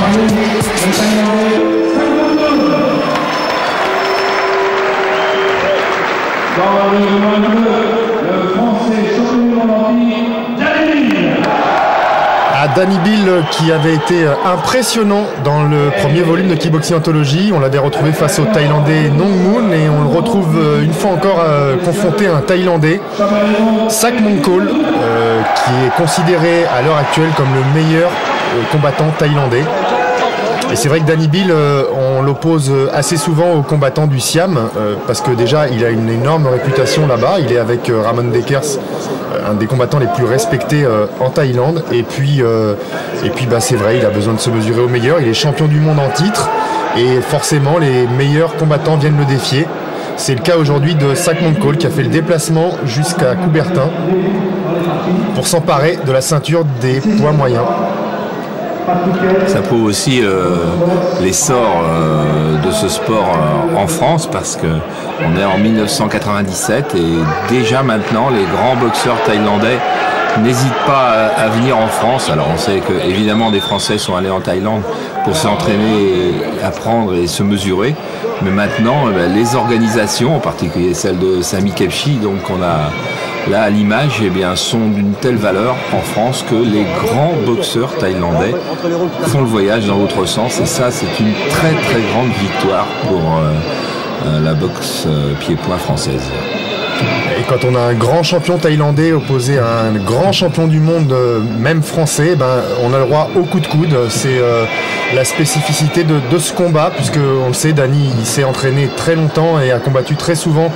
Dans le numéro 2, le Français champion du monde entier, Danny Bill. Danny Bill qui avait été impressionnant dans le premier volume de Kickboxing Anthology. On l'avait retrouvé face au Thaïlandais Nong Moon et on le retrouve une fois encore confronté à un Thaïlandais, Sak Mongkol, qui est considéré à l'heure actuelle comme le meilleur combattant thaïlandais. Et c'est vrai que Danny Bill, on l'oppose assez souvent aux combattants du Siam, parce que déjà il a une énorme réputation là-bas. Il est avec Ramon Dekers, un des combattants les plus respectés en Thaïlande. Et puis c'est vrai, il a besoin de se mesurer au meilleur. Il est champion du monde en titre et forcément les meilleurs combattants viennent le défier. C'est le cas aujourd'hui de Sak Mongkol qui a fait le déplacement jusqu'à Coubertin pour s'emparer de la ceinture des poids moyens. Ça prouve aussi l'essor de ce sport en France, parce qu'on est en 1997 et déjà maintenant les grands boxeurs thaïlandais n'hésitent pas à venir en France. Alors on sait que évidemment des Français sont allés en Thaïlande pour s'entraîner, apprendre et se mesurer, mais maintenant les organisations, en particulier celle de Sami Khepchi, donc on a là à l'image, eh bien, sont d'une telle valeur en France que les grands boxeurs thaïlandais font le voyage dans l'autre sens, et ça c'est une très très grande victoire pour la boxe pied-point française. Et quand on a un grand champion thaïlandais opposé à un grand champion du monde, même français, on a le droit au coup de coude. C'est la spécificité de ce combat, puisque on le sait, Danny il s'est entraîné très longtemps et a combattu très souvent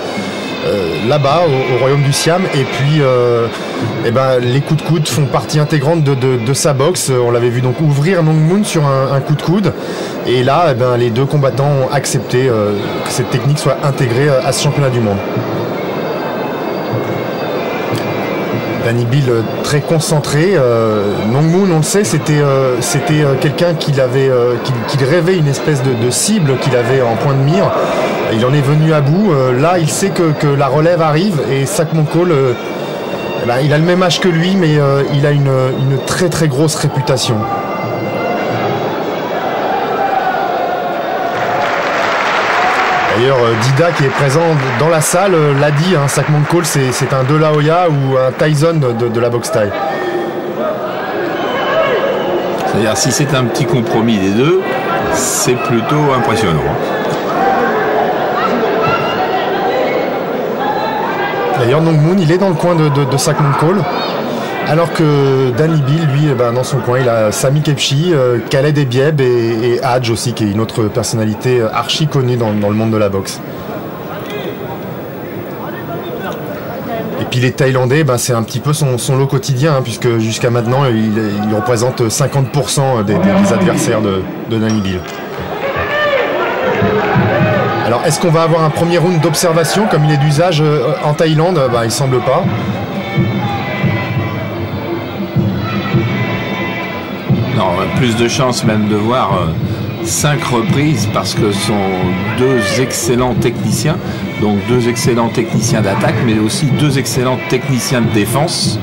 là-bas au royaume du Siam, et puis les coups de coude font partie intégrante de sa boxe. On l'avait vu donc ouvrir Nong Moon sur un coup de coude, et là les deux combattants ont accepté que cette technique soit intégrée à ce championnat du monde. Danny Bill très concentré. Nong Moon, on le sait, c'était quelqu'un qui rêvait une espèce de cible qu'il avait en point de mire. Il en est venu à bout. Là, il sait que la relève arrive, et Sak Mongkol, il a le même âge que lui, mais il a une très très grosse réputation. D'ailleurs, Dida, qui est présent dans la salle, l'a dit, Sak Mongkol, c'est un De La Hoya ou un Tyson de la boxe thaï. C'est-à-dire, si c'est un petit compromis des deux, c'est plutôt impressionnant. D'ailleurs, Nong Moon, il est dans le coin de Sak Mongkol, alors que Danny Bill, lui, dans son coin, il a Sami Khepchi, Khaled Ebieb et Hadj aussi, qui est une autre personnalité archi connue dans le monde de la boxe. Et puis les Thaïlandais, c'est un petit peu son lot quotidien, puisque jusqu'à maintenant, il représente 50% des adversaires de Danny Bill. Alors, est-ce qu'on va avoir un premier round d'observation comme il est d'usage en Thaïlande? Il semble pas. Non, plus de chances même de voir 5 reprises, parce que ce sont deux excellents techniciens, donc deux excellents techniciens d'attaque, mais aussi deux excellents techniciens de défense.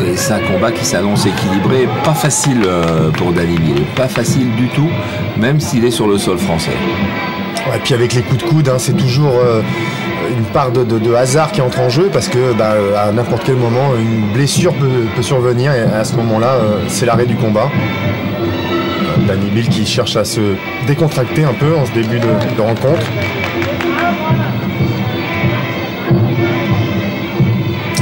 Et c'est un combat qui s'annonce équilibré, pas facile pour Danny Bill, pas facile du tout, même s'il est sur le sol français. Et puis avec les coups de coude, c'est toujours une part de hasard qui entre en jeu, parce que à n'importe quel moment, une blessure peut survenir, et à ce moment-là, c'est l'arrêt du combat. Danny Bill qui cherche à se décontracter un peu en ce début de rencontre.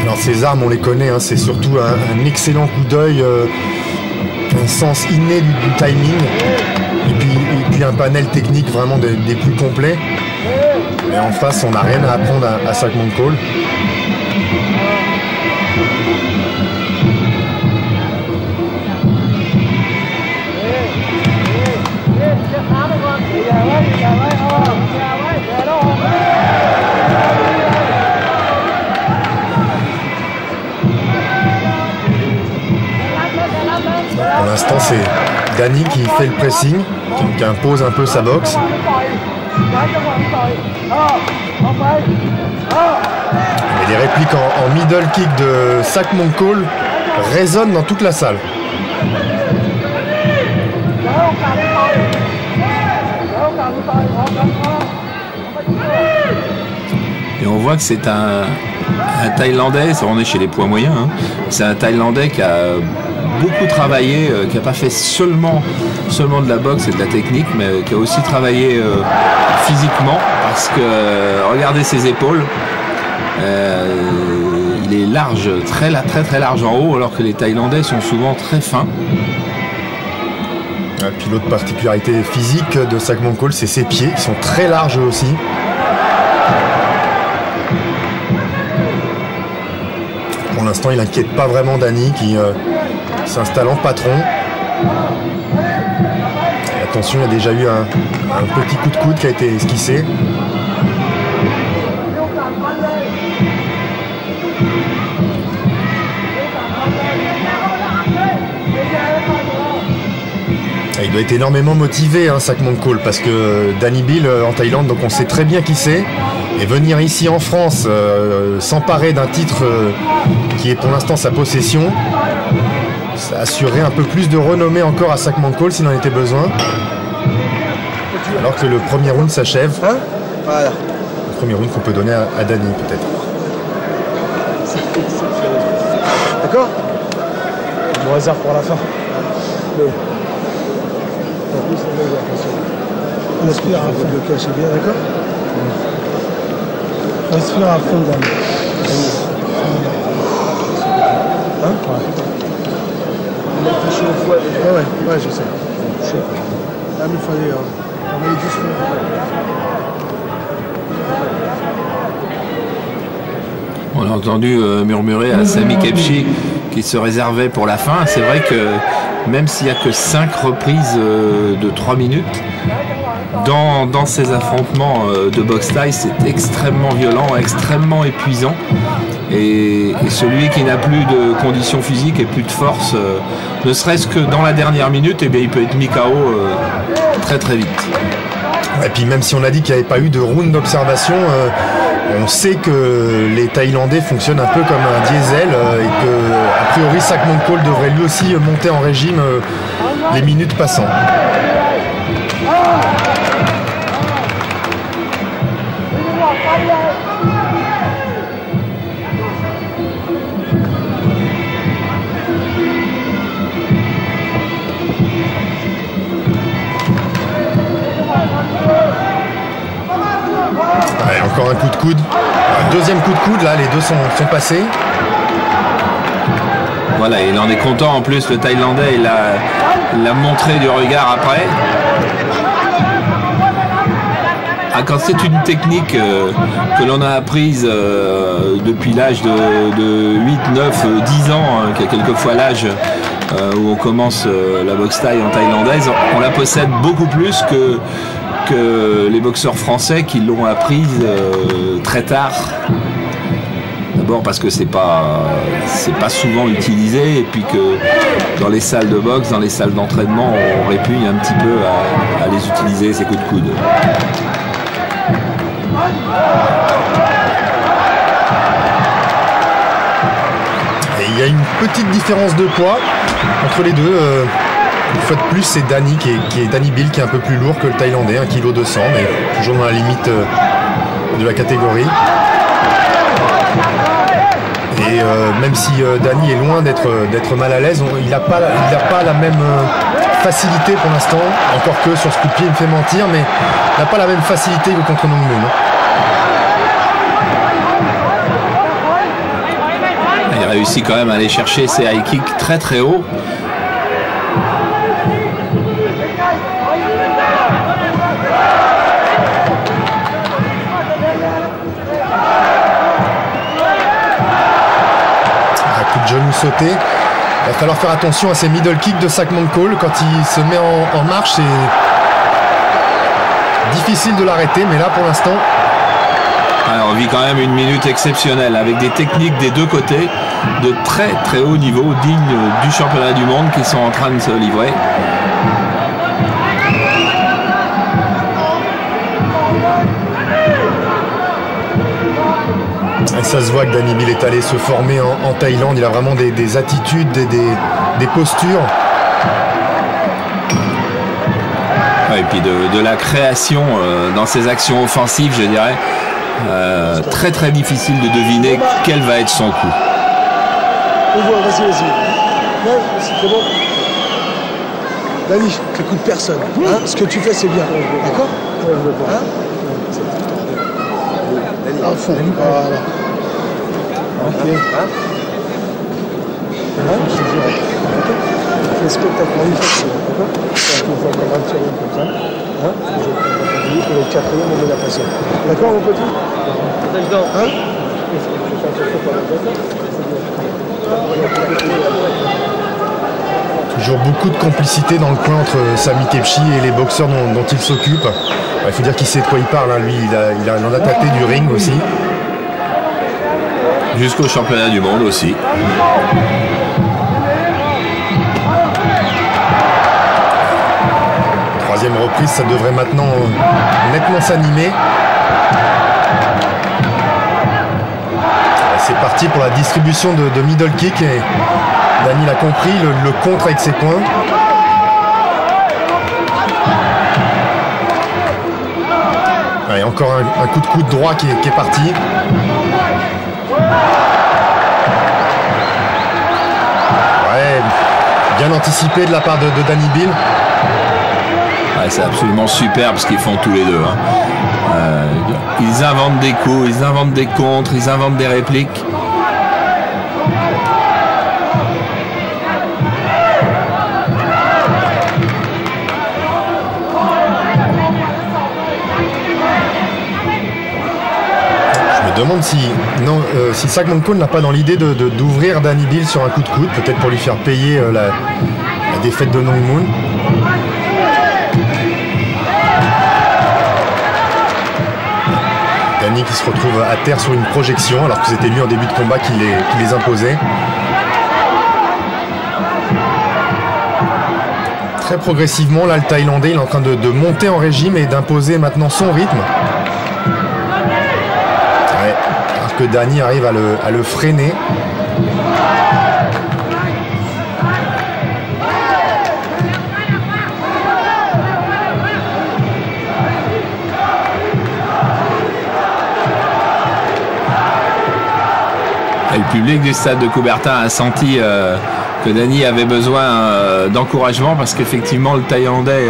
Alors ses armes, on les connaît, c'est surtout un excellent coup d'œil, un sens inné du timing, et puis un panel technique vraiment des plus complets. Et en face, on n'a rien à apprendre à Sak Mongkol. Pour l'instant, c'est Danny qui fait le pressing, qui impose un peu sa boxe. Et les répliques en middle kick de Sak Mongkol résonnent dans toute la salle. Et on voit que c'est un Thaïlandais, on est chez les poids moyens, hein. C'est un Thaïlandais qui a beaucoup travaillé, qui n'a pas fait seulement de la boxe et de la technique, mais qui a aussi travaillé physiquement, parce que regardez ses épaules, il est large, très large en haut, alors que les Thaïlandais sont souvent très fins. Et puis l'autre particularité physique de Sakmon Cole, c'est ses pieds, qui sont très larges aussi. Pour l'instant, il n'inquiète pas vraiment Danny qui s'installe en patron. Et attention, il y a déjà eu un petit coup de coude qui a été esquissé. Et il doit être énormément motivé, hein, Sakmon Cole, parce que Danny Bill en Thaïlande, donc on sait très bien qui c'est. Et venir ici en France, s'emparer d'un titre qui est pour l'instant sa possession, ça assurerait un peu plus de renommée encore à Sakmon Cole s'il en était besoin. Alors que le premier round s'achève. Hein, voilà. Le premier round qu'on peut donner à Danny peut-être. D'accord. Bon hasard pour la fin. Oui. On aspire à fond. Le cacher bien, d'accord. On aspire à fond dans le... Hein? Ouais. On a touché au foie déjà. Ouais, je sais. Là, il fallait... on avait doucement. On a entendu murmurer à Sami Khedji qui se réservait pour la fin. C'est vrai que même s'il n'y a que 5 reprises de 3 minutes, dans ces affrontements de boxe thaï, c'est extrêmement violent, extrêmement épuisant. Et celui qui n'a plus de conditions physiques et plus de force, ne serait-ce que dans la dernière minute, eh bien, il peut être mis KO très vite. Et puis même si on a dit qu'il n'y avait pas eu de round d'observation, on sait que les Thaïlandais fonctionnent un peu comme un diesel et que a priori Sakmon Cole devrait lui aussi monter en régime les minutes passant. Allez, encore un coup de coude. Un deuxième coup de coude, là, les deux sont passés. Voilà, il en est content. En plus, le Thaïlandais, il a montré du regard après. Ah, quand c'est une technique que l'on a apprise depuis l'âge de 8, 9, 10 ans, qui est quelquefois l'âge où on commence la boxe thaï en thaïlandaise, on la possède beaucoup plus que les boxeurs français qui l'ont apprise très tard. D'abord parce que c'est pas souvent utilisé, et puis que dans les salles de boxe, dans les salles d'entraînement, on répugne un petit peu à les utiliser, ces coups de coude. Et il y a une petite différence de poids entre les deux. Une fois de plus, c'est Danny qui est Danny Bill, qui est un peu plus lourd que le Thaïlandais, 1,2 kg, mais toujours dans la limite de la catégorie. Et même si Danny est loin d'être mal à l'aise, il n'a pas la même facilité pour l'instant, encore que sur ce coup de pied il me fait mentir, mais il n'a pas la même facilité que contre Nong Moon. Il réussit quand même à aller chercher ses high kicks très haut. Genou sauté. Il va falloir faire attention à ces middle kicks de Sakmon Cole. Quand il se met en marche, c'est difficile de l'arrêter, mais là pour l'instant... Alors, on vit quand même une minute exceptionnelle avec des techniques des deux côtés de très haut niveau, dignes du championnat du monde, qui sont en train de se livrer. Et ça se voit que Danny Bill est allé se former en Thaïlande. Il a vraiment des attitudes, des postures. Ouais, et puis de la création dans ses actions offensives, je dirais. Très très difficile de deviner quel va être son coup. On voit, vas-y. Non, c'est bon. Dani, t'écoutes personne. Hein, ce que tu fais, c'est bien. D'accord? Hein? À fond. Voilà. Ok. Le spectacle en face, d'accord? On va faire un tir comme ça. Hein? Et le quatrième, on met la passion. D'accord, mon petit? Hein? Toujours beaucoup de complicité dans le coin entre Sami Kebchi et les boxeurs dont il s'occupe. Il faut dire qu'il sait de quoi il parle, hein. Lui, il en a tâté du ring aussi. Jusqu'au championnat du monde aussi. Troisième reprise, ça devrait maintenant nettement s'animer. C'est parti pour la distribution de middle kick et Dani l'a compris, le contre avec ses poings. Et encore un coup de coude droit qui est parti. Ouais, bien anticipé de la part de Dani Bill. Ouais, c'est absolument superbe ce qu'ils font tous les deux. Hein. Ils inventent des coups, ils inventent des contres, ils inventent des répliques. Je me demande si Sagmoncon n'a pas dans l'idée d'ouvrir Dani Bill sur un coup de coude, peut-être pour lui faire payer la défaite de Nong Moon. Dani qui se retrouve à terre sur une projection alors que c'était lui en début de combat qui les imposait. Très progressivement, là le Thaïlandais il est en train de monter en régime et d'imposer maintenant son rythme. Ouais, alors que Dani arrive à le freiner. Et le public du stade de Coubertin a senti que Dani avait besoin d'encouragement parce qu'effectivement le Thaïlandais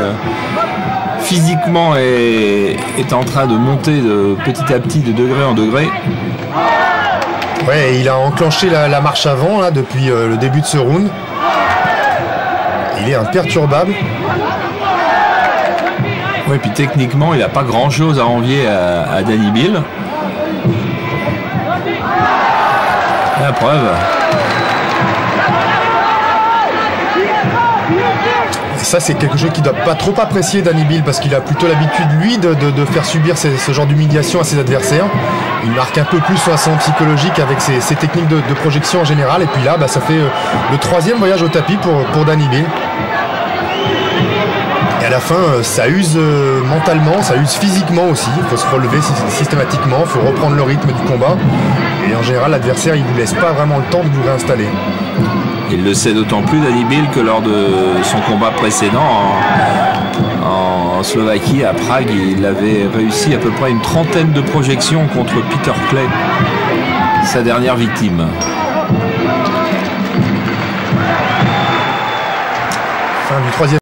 physiquement est en train de monter petit à petit de degré en degré. Ouais, il a enclenché la marche avant là, depuis le début de ce round. Il est imperturbable. Oui, puis techniquement il n'a pas grand chose à envier à Dani Bill. La preuve. Et ça c'est quelque chose qui ne doit pas trop apprécier Dani Bill parce qu'il a plutôt l'habitude lui de faire subir ce genre d'humiliation à ses adversaires. Il marque un peu plus son ascendant psychologique avec ses techniques de projection en général. Et puis là ça fait le troisième voyage au tapis pour Dani Bill. Et à la fin ça use mentalement, ça use physiquement aussi. Il faut se relever systématiquement, il faut reprendre le rythme du combat. Et en général, l'adversaire, il ne vous laisse pas vraiment le temps de vous réinstaller. Il le sait d'autant plus, Dani Bill, que lors de son combat précédent en Slovaquie, à Prague, il avait réussi à peu près une trentaine de projections contre Peter Clay, sa dernière victime. Fin du troisième.